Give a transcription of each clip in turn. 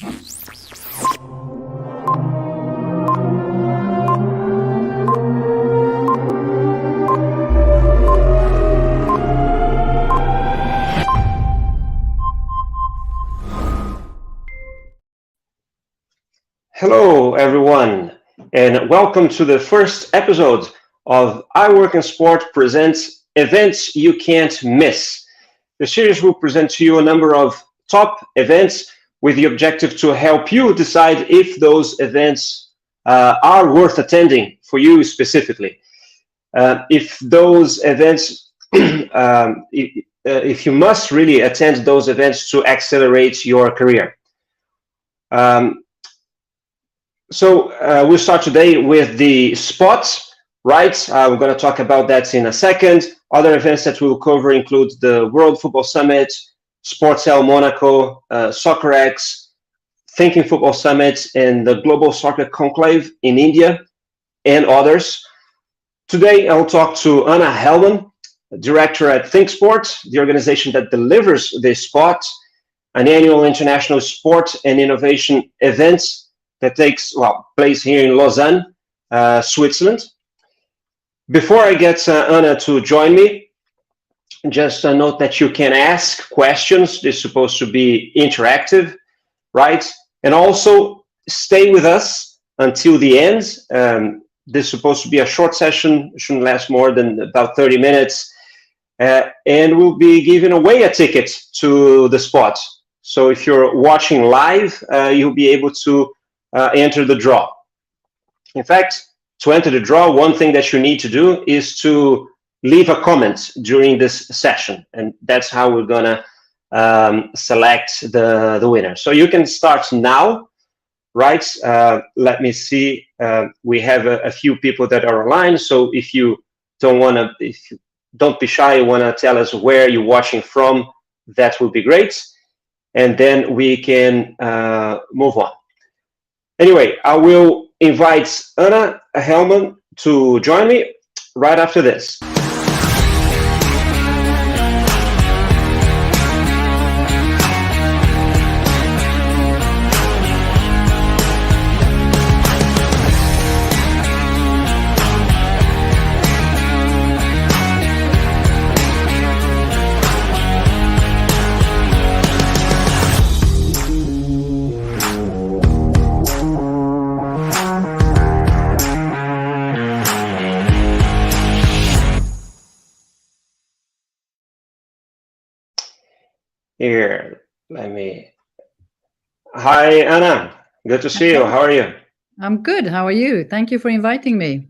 Hello, everyone, and welcome to the first episode of iWorkinSport presents Events You Can't Miss. The series will present to you a number of top events with the objective to help you decide if those events are worth attending for you specifically. If those events, if you must really attend those events to accelerate your career. So we'll start today with the spots, right? We're going to talk about that in a second. Other events that we'll cover include the World Football Summit, Sportsel Monaco, SoccerX, Thinking Football Summit, and the Global Soccer Conclave in India, and others. Today, I'll talk to Anna Hellman, director at ThinkSport, the organization that delivers this spot, an annual international sport and innovation event that takes place here in Lausanne, Switzerland. Before I get Anna to join me, just a note that you can ask questions. This is supposed to be interactive, right? And also stay with us until the end. This is supposed to be a short session. It shouldn't last more than about 30 minutes. And we'll be giving away a ticket to the spot. So if you're watching live, you'll be able to enter the draw. In fact, to enter the draw, one thing that you need to do is to leave a comment during this session, and that's how we're gonna select the winner. So you can start now, right? Let me see. We have a few people that are online. So if you don't be shy, you wanna tell us where you're watching from, that would be great, and then we can move on. Anyway, I will invite Anna Hellman to join me right after this. Here, Hi, Anna. Good to see you. How are you? I'm good. How are you? Thank you for inviting me.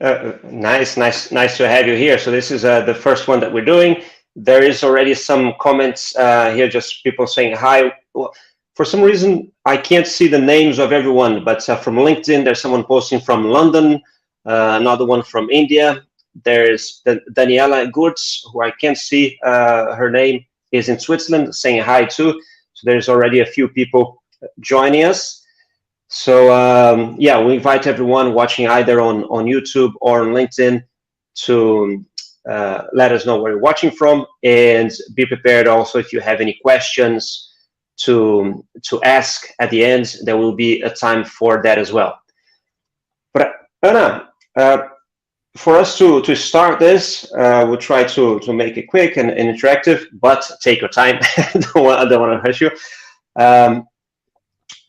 Nice to have you here. So this is the first one that we're doing. There is already some comments here, just people saying hi. Well, for some reason, I can't see the names of everyone, but from LinkedIn, there's someone posting from London, another one from India. There's Daniela Gurtz, who I can't see her name, is in Switzerland, saying hi too. So there's already a few people joining us. So yeah, we invite everyone watching either on YouTube or on LinkedIn to let us know where you're watching from, and be prepared also if you have any questions to ask at the end. There will be a time for that as well. But Anna, for us to start this, we'll try to make it quick and interactive, but take your time. I don't want to rush you.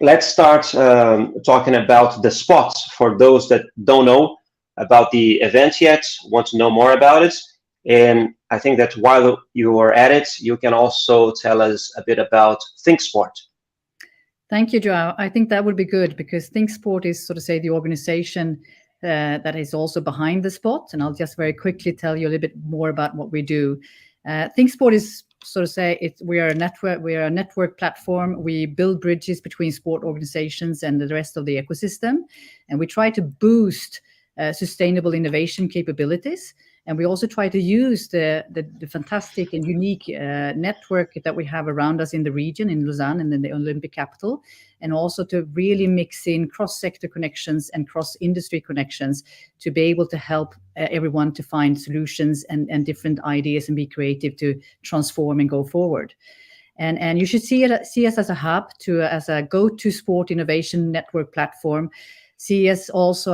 Let's start talking about the spots for those that don't know about the event yet, want to know more about it. And I think that while you are at it, you can also tell us a bit about ThinkSport. Thank you, Joao. I think that would be good, because ThinkSport is, so to say, the organization that is also behind the spot. And I'll just very quickly tell you a little bit more about what we do. ThinkSport is, so to say, we are a network platform. We build bridges between sport organizations and the rest of the ecosystem, and we try to boost sustainable innovation capabilities. And we also try to use the fantastic and unique network that we have around us in the region, in Lausanne and in the Olympic capital, and also to really mix in cross-sector connections and cross-industry connections to be able to help everyone to find solutions and different ideas and be creative to transform and go forward. And you should see us as a hub, as a go-to sport innovation network platform. See us also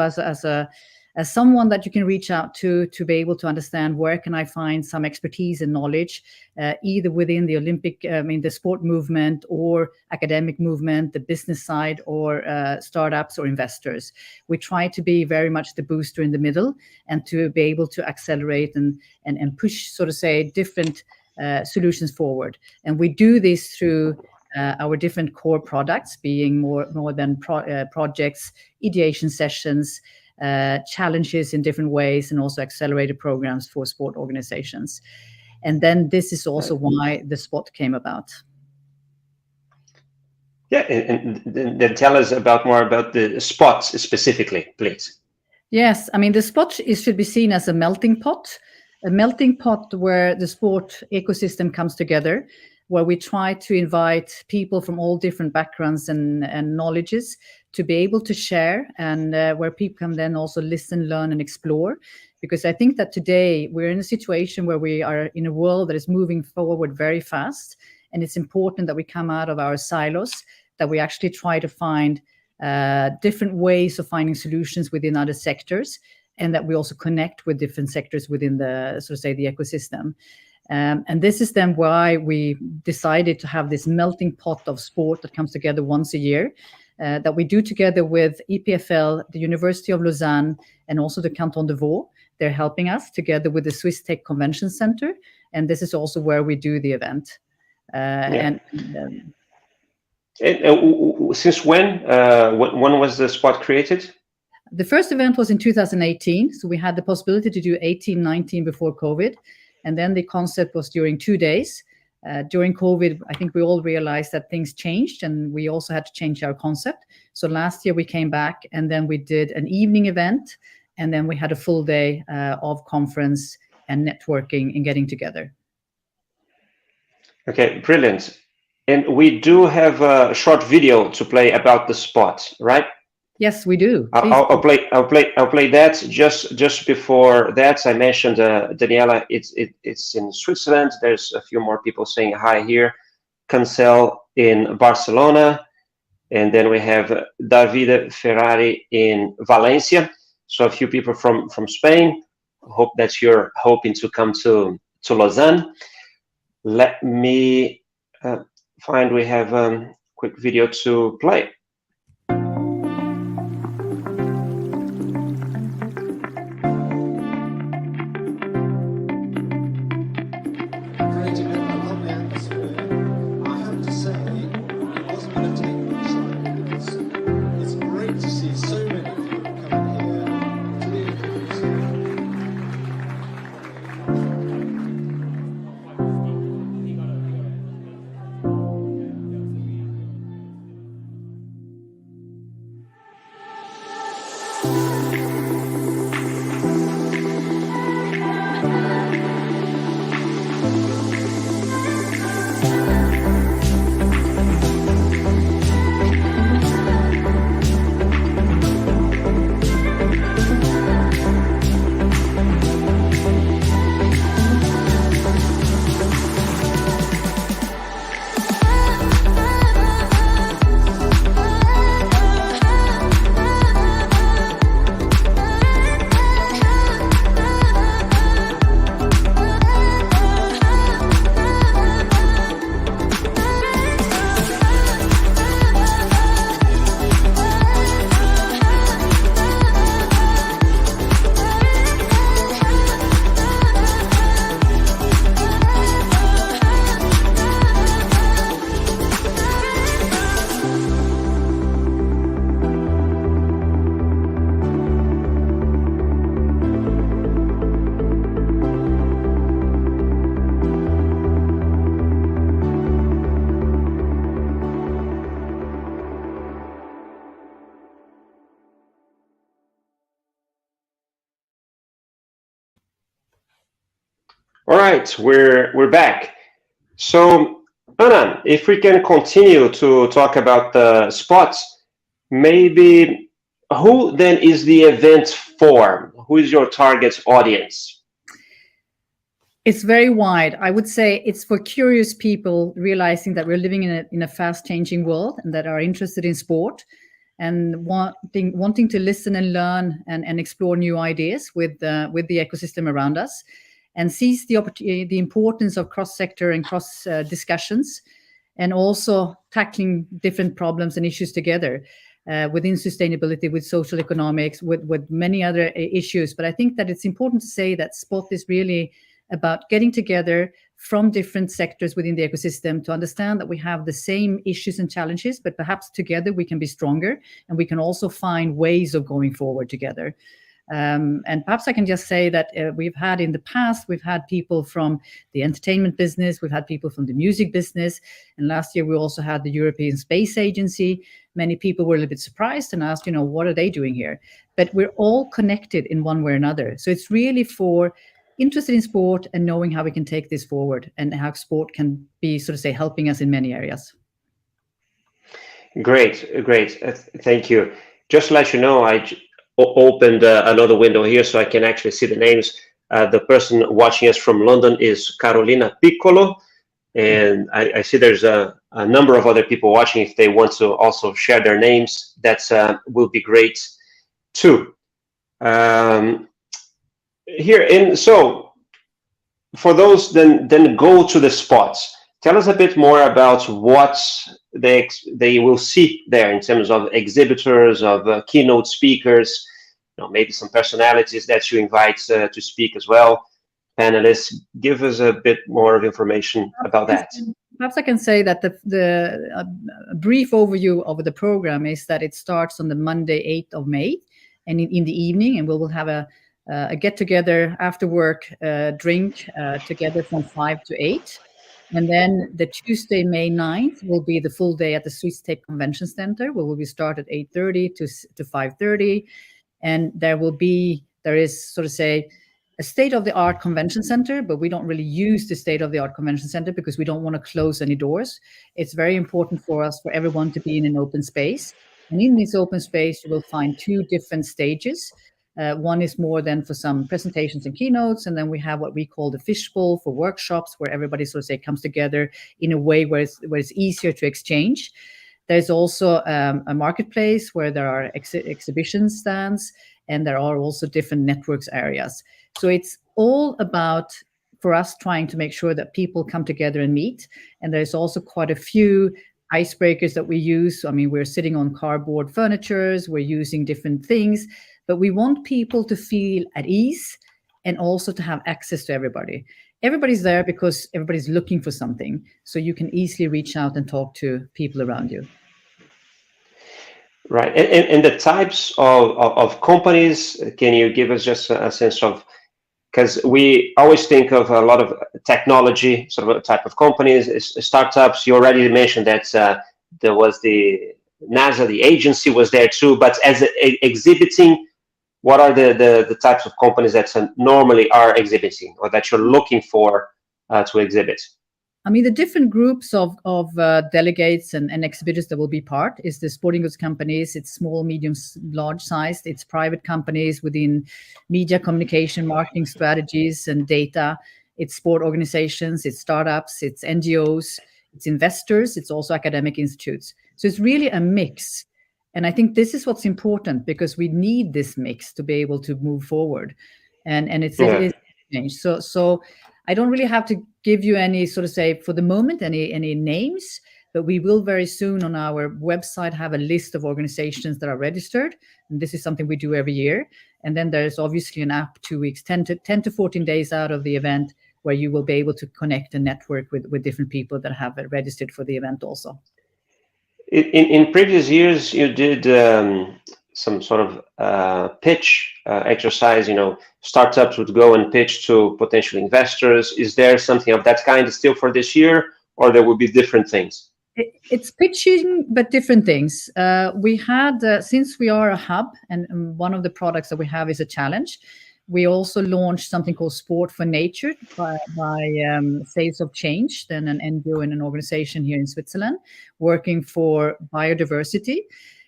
as someone that you can reach out to be able to understand where can I find some expertise and knowledge, either within the the sport movement or academic movement, the business side, or startups or investors. We try to be very much the booster in the middle and to be able to accelerate and push, so to say, different solutions forward. And we do this through our different core products, being more than projects, ideation sessions, challenges in different ways, and also accelerated programs for sport organizations. And then this is also why the spot came about. Yeah, and then tell us more about the spots specifically, please. Yes, I mean, the spot should be seen as a melting pot where the sport ecosystem comes together, where we try to invite people from all different backgrounds and knowledges to be able to share, and where people can then also listen, learn, and explore. Because I think that today we're in a situation where we are in a world that is moving forward very fast, and it's important that we come out of our silos, that we actually try to find different ways of finding solutions within other sectors, and that we also connect with different sectors within the, so to say, the ecosystem. And this is then why we decided to have this melting pot of sport that comes together once a year, that we do together with EPFL, the University of Lausanne, and also the Canton de Vaud. They're helping us together with the Swiss Tech Convention Center. And this is also where we do the event. And since when was the spot created? The first event was in 2018. So we had the possibility to do 18-19 before COVID. And then the concept was during 2 days. During COVID, I think we all realized that things changed, and we also had to change our concept. So last year we came back, and then we did an evening event, and then we had a full day of conference and networking and getting together. Okay, brilliant. And we do have a short video to play about the spot, right? Yes, we do. I'll play that. Just before that, I mentioned Daniela. It's in Switzerland. There's a few more people saying hi here. Cancel in Barcelona, and then we have Davide Ferrari in Valencia. So a few people from Spain. Hope that you're hoping to come to Lausanne. Let me find. We have a quick video to play. All right, we're back. So, Anna, if we can continue to talk about the spots, maybe who then is the event for? Who is your target audience? It's very wide. I would say it's for curious people realizing that we're living in a fast-changing world and that are interested in sport and wanting to listen and learn and explore new ideas with the ecosystem around us, and sees the opportunity, the importance of cross-sector and cross discussions, and also tackling different problems and issues together within sustainability, with social economics, with many other issues. But I think that it's important to say that sport is really about getting together from different sectors within the ecosystem to understand that we have the same issues and challenges, but perhaps together we can be stronger and we can also find ways of going forward together. And perhaps I can just say that we've had in the past, we've had people from the entertainment business, we've had people from the music business, and last year we also had the European Space Agency. Many people were a little bit surprised and asked, what are they doing here? But we're all connected in one way or another. So it's really for interested in sport and knowing how we can take this forward and how sport can be, sort of say, helping us in many areas. Great. Thank you. Just to let you know, I opened another window here so I can actually see the names. The person watching us from London is Carolina Piccolo, and I see there's a number of other people watching. If they want to also share their names, that will be great too. So for those, then go to the spots. Tell us a bit more about what they will see there in terms of exhibitors, of keynote speakers, maybe some personalities that you invite to speak as well, panelists. Give us a bit more of information about that. Perhaps I can say that the brief overview of the program is that it starts on the Monday, 8th of May, and in the evening, and we will have a get-together after work drink together from 5 to 8. And then the Tuesday, May 9th, will be the full day at the Swiss Tech Convention Center, where we will start at 8:30 to 5:30. And there is, sort of say, a state-of-the-art convention center, but we don't really use the state-of-the-art convention center because we don't want to close any doors. It's very important for us, for everyone to be in an open space. And in this open space, you will find two different stages. One is more than for some presentations and keynotes, and then we have what we call the fishbowl for workshops, where everybody, sort of say, comes together in a way where it's easier to exchange. There's also a marketplace where there are exhibition stands, and there are also different networks areas. So it's all about, for us, trying to make sure that people come together and meet. And there's also quite a few icebreakers that we use. I mean, we're sitting on cardboard furnitures, we're using different things, but we want people to feel at ease and also to have access to everybody. Everybody's there because everybody's looking for something. So you can easily reach out and talk to people around you. Right. And the types of companies, can you give us just a sense of, because we always think of a lot of technology sort of type of companies, startups. You already mentioned that there was the NASA, the agency was there too, but as exhibiting, what are the types of companies that normally are exhibiting or that you're looking for to exhibit? I mean, the different groups of delegates and exhibitors that will be part is the sporting goods companies. It's small, medium, large sized. It's private companies within media, communication, marketing strategies and data. It's sport organizations, it's startups, it's NGOs, it's investors, it's also academic institutes. So it's really a mix. And I think this is what's important, because we need this mix to be able to move forward. And it is changed. So I don't really have to give you any, sort of say, for the moment, any names, but we will very soon on our website have a list of organizations that are registered. And this is something we do every year. And then there's obviously an app 2 weeks, 10 to 14 days out of the event, where you will be able to connect and network with different people that have registered for the event also. In previous years, you did some sort of pitch exercise. Startups would go and pitch to potential investors. Is there something of that kind still for this year, or there will be different things? It's pitching, but different things. We had, since we are a hub, and one of the products that we have is a challenge, we also launched something called Sport for Nature by Sails of Change, then an NGO and an organization here in Switzerland working for biodiversity.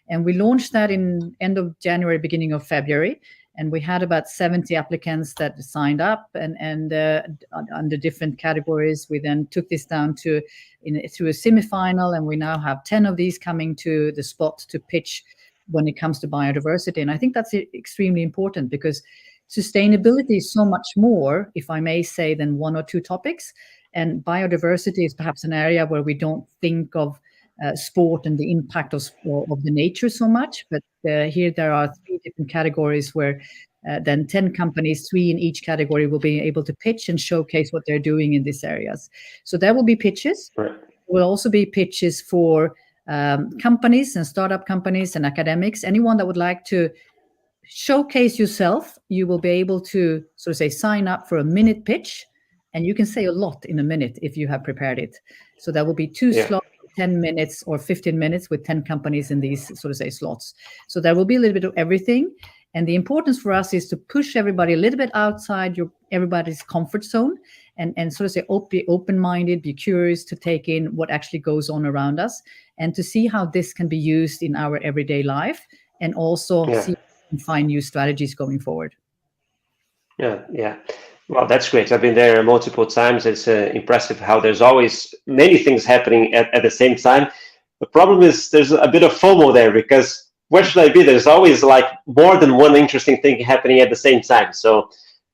And we launched that in end of January, beginning of February. And we had about 70 applicants that signed up, and under different categories. We then took this down to through a semifinal, and we now have 10 of these coming to the spot to pitch when it comes to biodiversity. And I think that's extremely important, because sustainability is so much more, if I may say, than one or two topics. And biodiversity is perhaps an area where we don't think of sport and the impact of the nature so much. But here there are 3 different categories where then 10 companies, 3 in each category, will be able to pitch and showcase what they're doing in these areas. So there will be pitches. Right. There will also be pitches for companies and startup companies and academics. Anyone that would like to showcase yourself, you will be able to sort of say sign up for a minute pitch, and you can say a lot in a minute if you have prepared it. So there will be 2 slots, 10 minutes or 15 minutes with 10 companies in these sort of say slots. So there will be a little bit of everything. And the importance for us is to push everybody a little bit outside everybody's comfort zone, and sort of say be open-minded, be curious to take in what actually goes on around us, and to see how this can be used in our everyday life, and also see if we can find new strategies going forward. Yeah. Well, that's great. I've been there multiple times. It's impressive how there's always many things happening at the same time. The problem is there's a bit of FOMO there, because where should I be? There's always like more than one interesting thing happening at the same time. So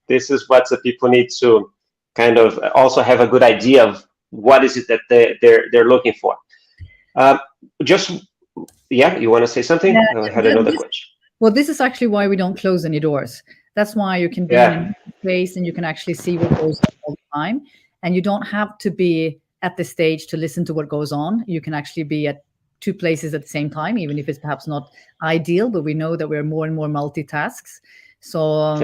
this is what the people need to kind of also have a good idea of what is it that they're looking for. You want to say something? I had another question. Well, this is actually why we don't close any doors. That's why you can be in a place and you can actually see what goes on all the time. And you don't have to be at the stage to listen to what goes on. You can actually be at 2 places at the same time, even if it's perhaps not ideal, but we know that we're more and more multitasks. So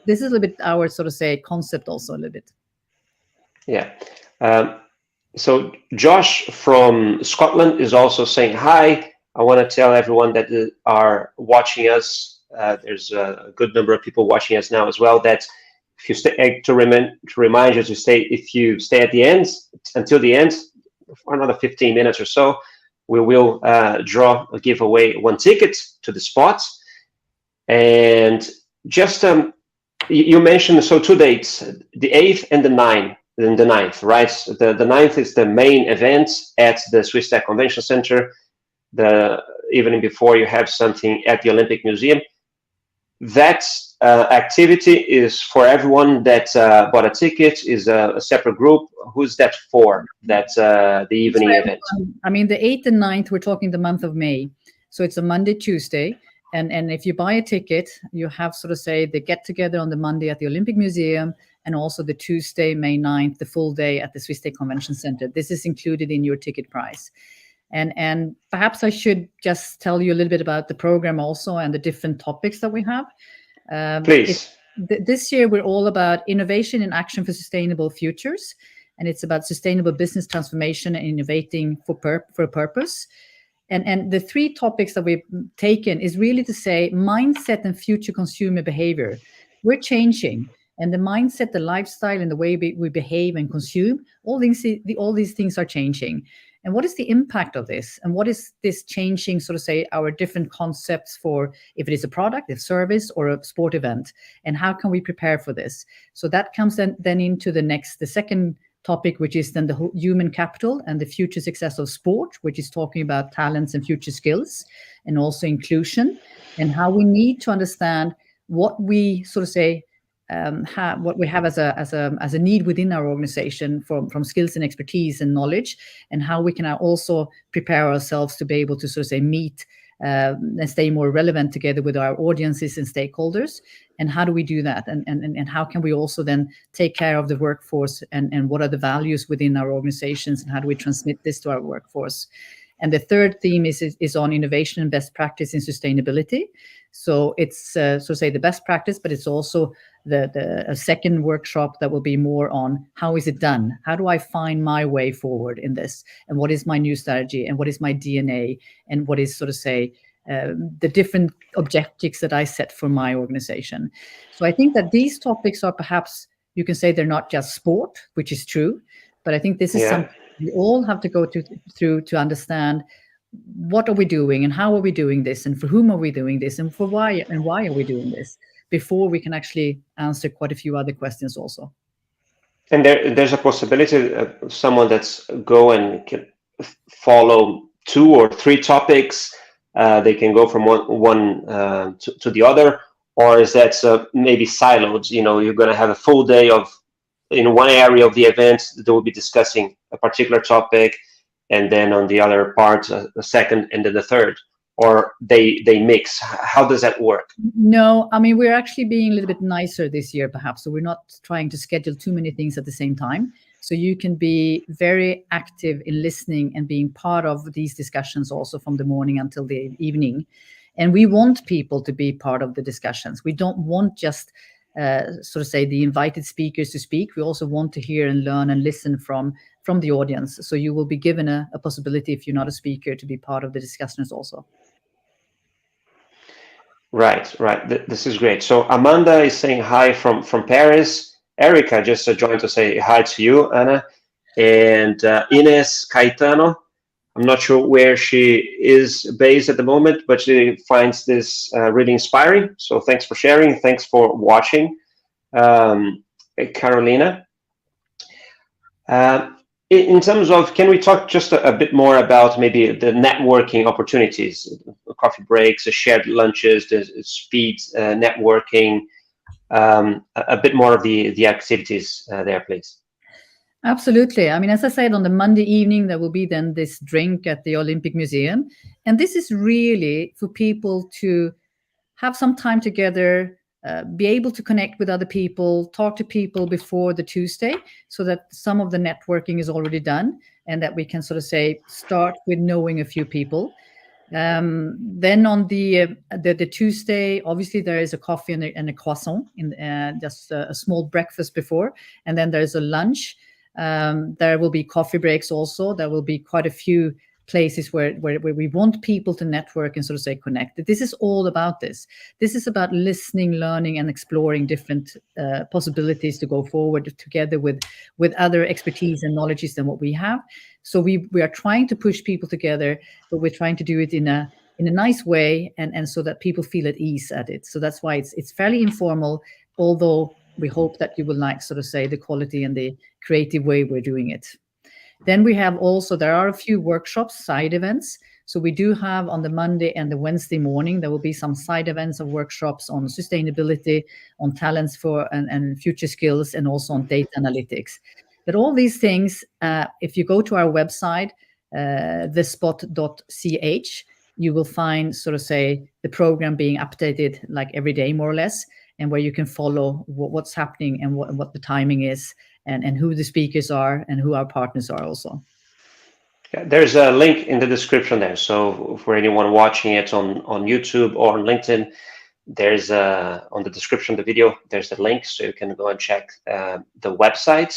this is a little bit our sort of say concept also a little bit. Yeah. So Josh from Scotland is also saying, hi, I want to tell everyone that are watching us, there's a good number of people watching us now as well, that if you stay, to remind you to stay, if you stay at the end, until the end, for another 15 minutes or so, we will give away 1 ticket to the spot. And just you mentioned 2 dates, the 8th and the 9th, right? The 9th is the main event at the Swiss Tech Convention Center. The evening before, you have something at the Olympic Museum. That activity is for everyone that bought a ticket, is a separate group. Who's that for? That's the evening event. I mean, the 8th and 9th, we're talking the month of May. So it's a Monday, Tuesday. And if you buy a ticket, you have sort of say the get together on the Monday at the Olympic Museum, and also the Tuesday, May 9th, the full day at the Swiss Tech Convention Center. This is included in your ticket price. And perhaps I should just tell you a little bit about the program also and the different topics that we have. Please. This year, we're all about innovation in action for sustainable futures. And it's about sustainable business transformation and innovating for a purpose. And the 3 topics that we've taken is really to say mindset and future consumer behavior. We're changing. And the mindset, the lifestyle, and the way we behave and consume, all these things are changing. And what is the impact of this? And what is this changing, sort of say, our different concepts for if it is a product, a service, or a sport event? And how can we prepare for this? So that comes then into the second topic, which is then the human capital and the future success of sport, which is talking about talents and future skills, and also inclusion, and how we need to understand what we sort of say what we have as a need within our organization from skills and expertise and knowledge, and how we can also prepare ourselves to be able to sort of say meet and stay more relevant together with our audiences and stakeholders. And how do we do that? And how can we also then take care of the workforce, and what are the values within our organizations, and how do we transmit this to our workforce? And the third theme is on innovation and best practice in sustainability. So it's so to say the best practice, but it's also a second workshop that will be more on how is it done? How do I find my way forward in this? And what is my new strategy? And what is my DNA? And what is sort of say the different objectives that I set for my organization? So I think that these topics are perhaps, you can say they're not just sport, which is true, but I think this is something we all have to go through to understand what are we doing and how are we doing this and for whom are we doing this and for why are we doing this. before we can actually answer quite a few other questions also. And there's a possibility of someone that's go and can follow 2 or 3 topics. They can go from one to the other, or is that maybe siloed? You're going to have a full day of in one area of the event they will be discussing a particular topic, and then on the other part the second, and then the third, or they mix. How does that work? No, I mean, we're actually being a little bit nicer this year, perhaps. So we're not trying to schedule too many things at the same time. So you can be very active in listening and being part of these discussions also from the morning until the evening. And we want people to be part of the discussions. We don't want just sort of say the invited speakers to speak. We also want to hear and learn and listen from the audience. So you will be given a possibility, if you're not a speaker, to be part of the discussions also. Right. This is great. So Amanda is saying hi from Paris. Erica just joined to say hi to you, Anna. And Ines Caetano, I'm not sure where she is based at the moment, but she finds this really inspiring. So thanks for sharing. Thanks for watching. Carolina. In terms of, can we talk just a bit more about maybe the networking opportunities, coffee breaks, the shared lunches, the speed networking, a bit more of the activities there, please. Absolutely. I mean, as I said, on the Monday evening, there will be then this drink at the Olympic Museum. And this is really for people to have some time together, be able to connect with other people, talk to people before the Tuesday, so that some of the networking is already done and that we can sort of say start with knowing a few people. Then on the Tuesday, obviously there is a coffee and a croissant, just a small breakfast before, and then there's a lunch. There will be coffee breaks also. There will be quite a few places where we want people to network and sort of say connect. This is all about this. This is about listening, learning, and exploring different possibilities to go forward together with other expertise and knowledges than what we have. So we are trying to push people together, but we're trying to do it in a nice way and so that people feel at ease at it. So that's why it's fairly informal, although we hope that you will like sort of say the quality and the creative way we're doing it. Then we have also, there are a few workshops, side events. So we do have on the Monday and the Wednesday morning, there will be some side events of workshops on sustainability, on talents for and future skills, and also on data analytics. But all these things, if you go to our website, thespot.ch, you will find sort of say the program being updated like every day, more or less, and where you can follow what's happening and what the timing is, and who the speakers are and who our partners are also. Yeah, there's a link in the description there. So for anyone watching it on YouTube or on LinkedIn, there's on the description of the video, there's a link, so you can go and check the website.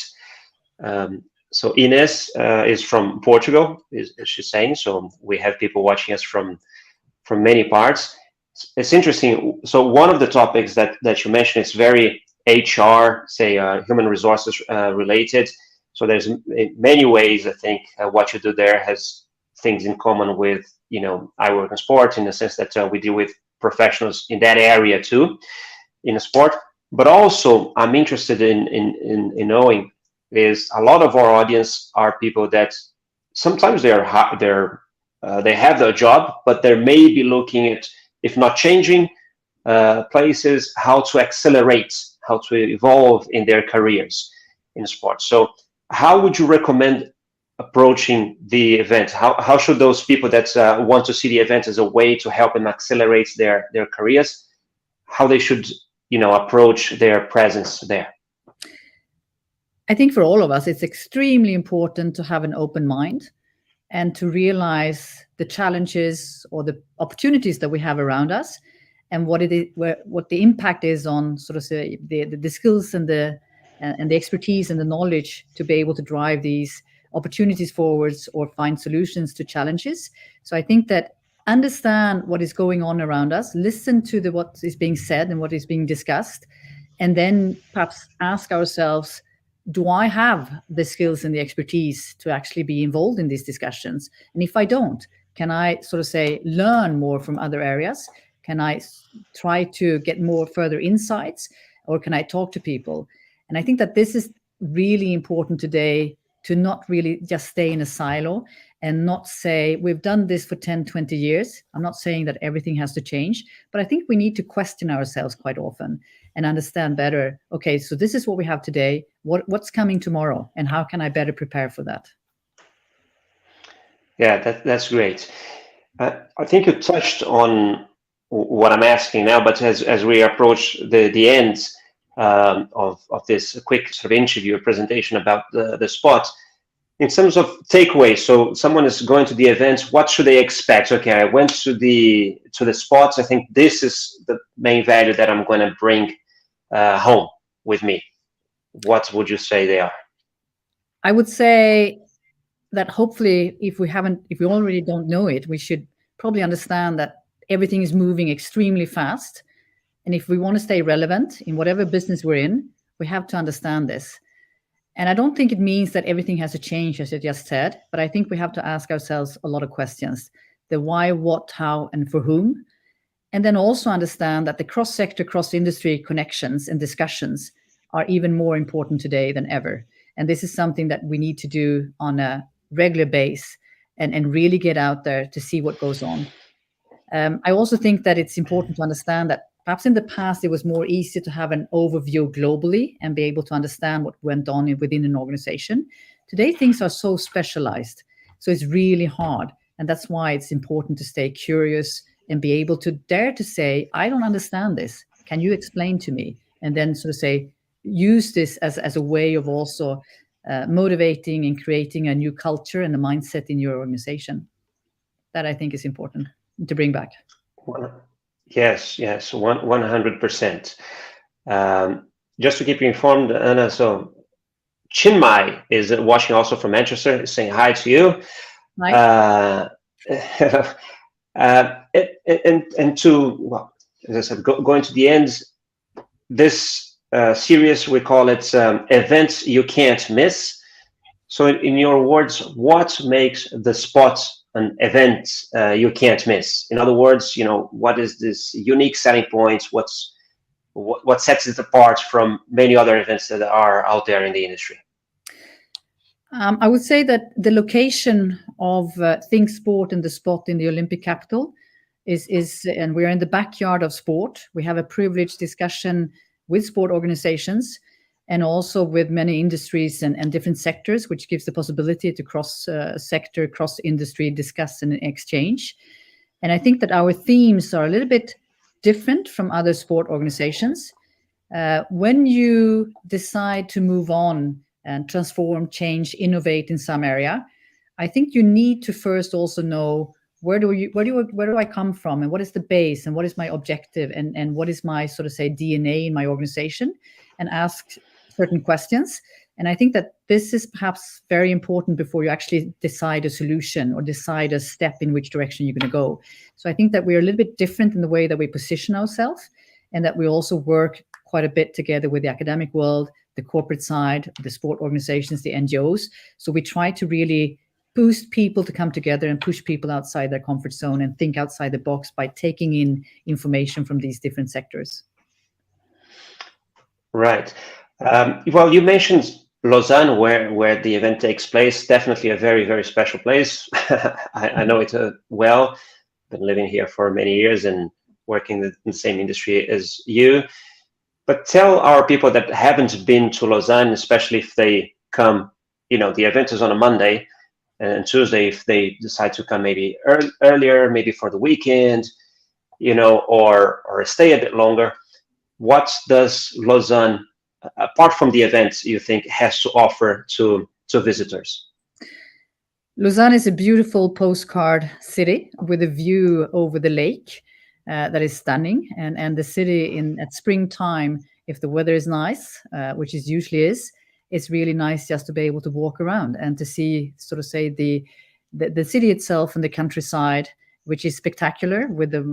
So Ines is from Portugal, is she's saying. So we have people watching us from many parts. It's interesting. So one of the topics that you mentioned is very HR, say human resources related. So there's many ways. I think what you do there has things in common with iWorkinSport, in the sense that we deal with professionals in that area too, in a sport. But also, I'm interested in knowing is a lot of our audience are people that sometimes they have their job, but they may be looking at, if not changing places, how to accelerate, how to evolve in their careers in sports. So how would you recommend approaching the event? How should those people that want to see the event as a way to help them accelerate their careers, how they should approach their presence there? I think for all of us, it's extremely important to have an open mind and to realize the challenges or the opportunities that we have around us, and what the impact is on sort of say the skills and the expertise and the knowledge to be able to drive these opportunities forwards or find solutions to challenges. So I think that understand what is going on around us, listen to what is being said and what is being discussed, and then perhaps ask ourselves, do I have the skills and the expertise to actually be involved in these discussions? And if I don't, can I sort of say learn more from other areas? Can I try to get more further insights, or can I talk to people? And I think that this is really important today, to not really just stay in a silo and not say we've done this for 10, 20 years. I'm not saying that everything has to change, but I think we need to question ourselves quite often and understand better, okay, so this is what we have today, what's coming tomorrow, and how can I better prepare for that? Yeah, that's great. I think you touched on what I'm asking now, but as we approach the end of this quick sort of interview or presentation about the spot, in terms of takeaways, so someone is going to the event, what should they expect? Okay, I went to the spots. I think this is the main value that I'm going to bring home with me. What would you say they are? I would say that hopefully, if we already don't know it, we should probably understand that everything is moving extremely fast. And if we want to stay relevant in whatever business we're in, we have to understand this. And I don't think it means that everything has to change, as I just said, but I think we have to ask ourselves a lot of questions: the why, what, how, and for whom. And then also understand that the cross-sector, cross-industry connections and discussions are even more important today than ever. And this is something that we need to do on a regular base, and really get out there to see what goes on. I also think that it's important to understand that perhaps in the past it was more easy to have an overview globally and be able to understand what went on within an organization. Today things are so specialized, so it's really hard. And that's why it's important to stay curious and be able to dare to say, I don't understand this. Can you explain to me? And then sort of say, use this as a way of also motivating and creating a new culture and a mindset in your organization. That I think is important to bring back. Yes, 100%. Just to keep you informed, Anna, so Chinmay is watching also from Manchester, saying hi to you. Hi. And to, well, as I said, going to the end, this series, we call it Events You Can't Miss. So in your words, what makes the spot an event you can't miss? In other words, what is this unique selling point? What sets it apart from many other events that are out there in the industry? I would say that the location of Think Sport and the spot in the Olympic capital is, and we're in the backyard of sport. We have a privileged discussion with sport organizations and also with many industries and different sectors, which gives the possibility to cross-sector, cross-industry discuss and exchange. And I think that our themes are a little bit different from other sport organizations. When you decide to move on and transform, change, innovate in some area, I think you need to first also know where do I come from, and what is the base, and what is my objective, and what is my sort of say DNA in my organization, and ask certain questions. And I think that this is perhaps very important before you actually decide a solution or decide a step in which direction you're going to go. So I think that we're a little bit different in the way that we position ourselves, and that we also work quite a bit together with the academic world, the corporate side, the sport organizations, the NGOs. So we try to really boost people to come together and push people outside their comfort zone and think outside the box by taking in information from these different sectors. Right. Well, you mentioned Lausanne, where the event takes place. Definitely a very, very special place. I know it well. Been living here for many years and working in the same industry as you. But tell our people that haven't been to Lausanne, especially if they come, the event is on a Monday, and Tuesday, if they decide to come maybe earlier, maybe for the weekend, or stay a bit longer, what does Lausanne, apart from the events, you think has to offer to visitors? Lausanne is a beautiful postcard city with a view over the lake that is stunning. And the city at springtime, if the weather is nice, which it usually is, it's really nice just to be able to walk around and to see, sort of say, the city itself and the countryside, which is spectacular with the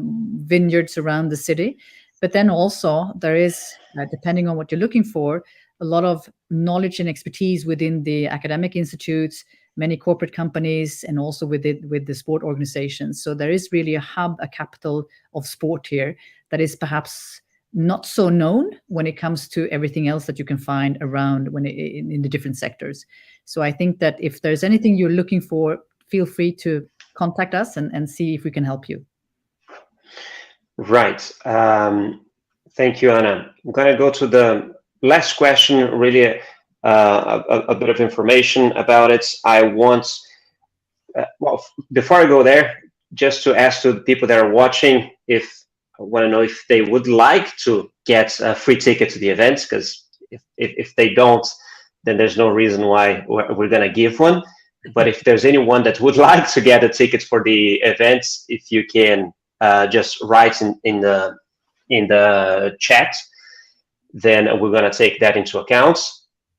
vineyards around the city. But then also there is, depending on what you're looking for, a lot of knowledge and expertise within the academic institutes, many corporate companies, and also with the sport organizations. So there is really a hub, a capital of sport here that is perhaps not so known when it comes to everything else that you can find around in the different sectors. So I think that if there's anything you're looking for, feel free to contact us and see if we can help you. Right. Thank you, Anna. I'm going to go to the last question, really a bit of information about it. I want, well, before I go there, just to ask to the people that are watching, if I want to know if they would like to get a free ticket to the event, because if they don't, then there's no reason why we're going to give one. But if there's anyone that would like to get a ticket for the event, if you can just write in the chat, then we're going to take that into account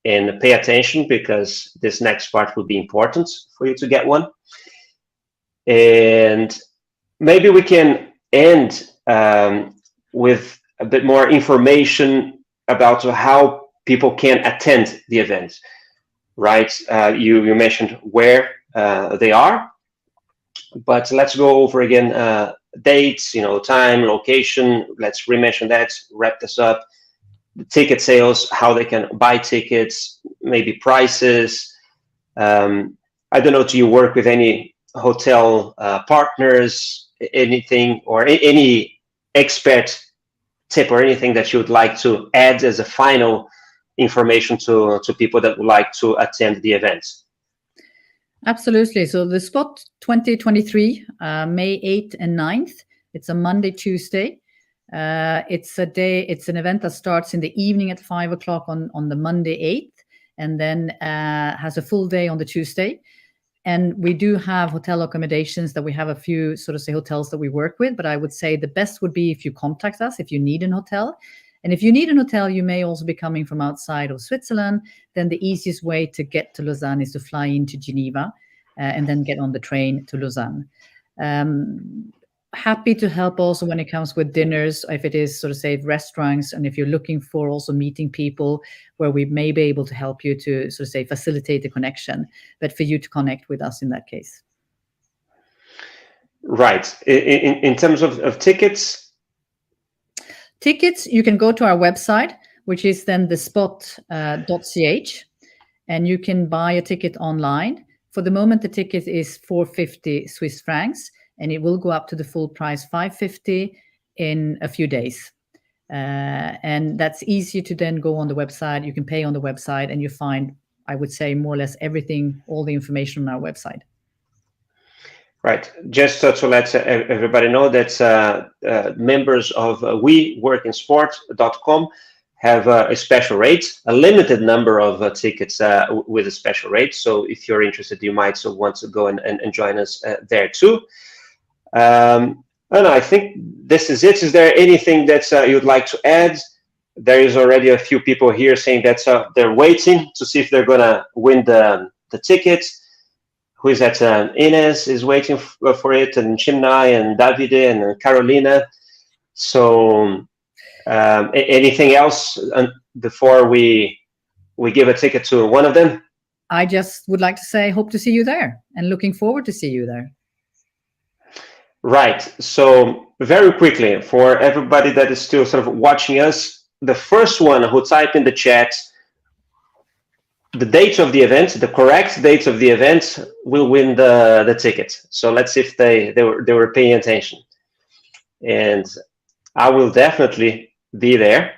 and pay attention, because this next part will be important for you to get one. And maybe we can end with a bit more information about how people can attend the event, right? You mentioned where they are, but let's go over again dates, time, location. Let's re-mention that, wrap this up. The ticket sales, how they can buy tickets, maybe prices. I don't know, do you work with any hotel partners, anything, or any expert tip or anything that you would like to add as a final information to people that would like to attend the event? Absolutely. So the Spot 2023, May 8th and 9th, it's a Monday, Tuesday. It's an event that starts in the evening at 5 o'clock on the Monday 8th, and then has a full day on the Tuesday. And we do have hotel accommodations that we have a few hotels that we work with, but I would say the best would be if you contact us if you need an hotel. And if you need an hotel, you may also be coming from outside of Switzerland, then the easiest way to get to Lausanne is to fly into Geneva and then get on the train to Lausanne. Happy to help also when it comes with dinners, if it is restaurants, and if you're looking for also meeting people, where we may be able to help you to facilitate the connection, but for you to connect with us in that case. Right. In terms of tickets? Tickets, you can go to our website, which is then thespot.ch, and you can buy a ticket online. For the moment, the ticket is 450 Swiss francs, and it will go up to the full price, 550, in a few days. And that's easy to then go on the website. You can pay on the website, and you find, I would say, more or less everything, all the information on our website. Right. Just to let everybody know that members of iWorkinSport.com have a special rate, a limited number of tickets with a special rate. So if you're interested, you might want to go and join us there too. And I think this is it. Is there anything that you'd like to add? There is already a few people here saying that they're waiting to see if they're going to win the ticket. Who is that? Ines is waiting for it, and Chimnai, and Davide, and Carolina. So anything else before we give a ticket to one of them? I just would like to say, hope to see you there, and looking forward to see you there. Right. So very quickly, for everybody that is still watching us, the first one who type in the chat the date of the event, the correct date of the event, will win the ticket. So let's see if they were paying attention. And I will definitely be there.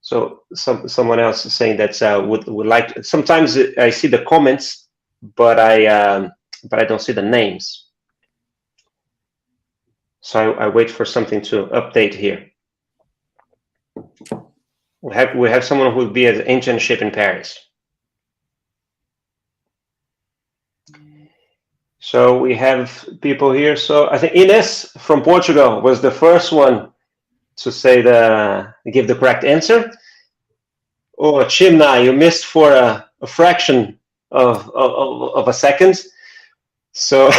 So someone else is saying that would like to. Sometimes I see the comments, but I don't see the names. So I wait for something to update here. We have someone who will be at the internship in Paris. So we have people here. So I think Ines from Portugal was the first one to say give the correct answer. Oh, Chimnai, you missed for a fraction of a second. So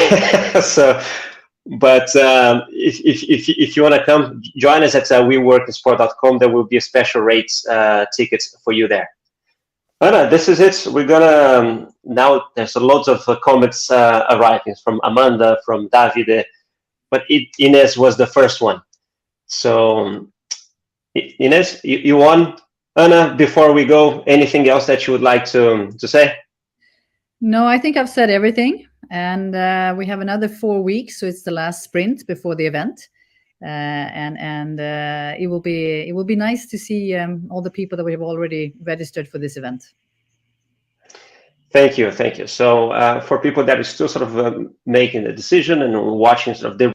but if you want to come join us at iWorkinSport.com, there will be a special rates tickets for you there. Anna, this is it. We're gonna now. There's a lot of comments arriving from Amanda, from Davide, but Ines was the first one. So Ines, you won. Anna, before we go, anything else that you would like to say? No, I think I've said everything, and we have another 4 weeks, so it's the last sprint before the event, and it will be nice to see all the people that we have already registered for this event. Thank you, thank you. So for people that are still sort of making the decision and watching, sort of, they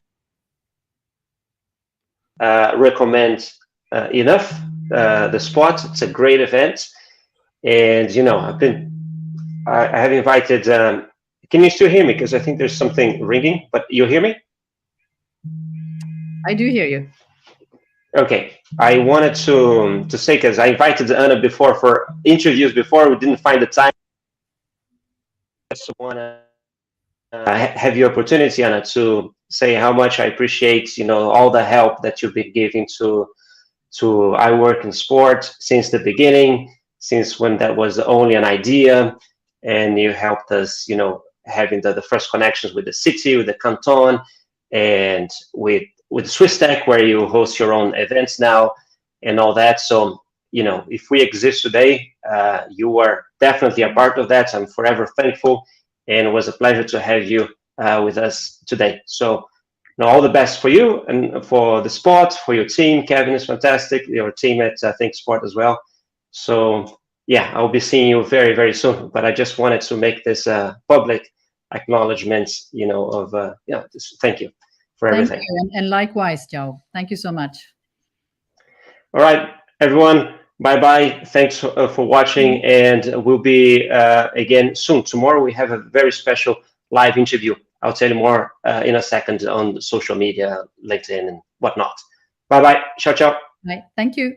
recommend enough the spot. It's a great event, and you know, I have invited. Can you still hear me? Because I think there's something ringing, but you hear me? I do hear you. Okay, I wanted to say, because I invited Anna before for interviews before, we didn't find the time. I just want to have the opportunity, Anna, to say how much I appreciate, you know, all the help that you've been giving to iWorkinSport since the beginning, since when that was only an idea, and you helped us, you know, having the first connections with the city, with the canton, and with Swiss Tech, where you host your own events now, and all that. So, you know, if we exist today, you are definitely a part of that. I'm forever thankful, and it was a pleasure to have you with us today. So, you know, all the best for you and for the sport, for your team. Kevin is fantastic. Your team at Think Sport as well. So, yeah, I'll be seeing you very, very soon. But I just wanted to make this public acknowledgement, you know, of thank you for everything. Thank you, and likewise, Joe. Thank you so much. All right, everyone. Bye-bye. Thanks for watching, and we'll be again soon. Tomorrow we have a very special live interview. I'll tell you more in a second on social media, LinkedIn and whatnot. Bye-bye. Ciao, ciao. Bye. Thank you.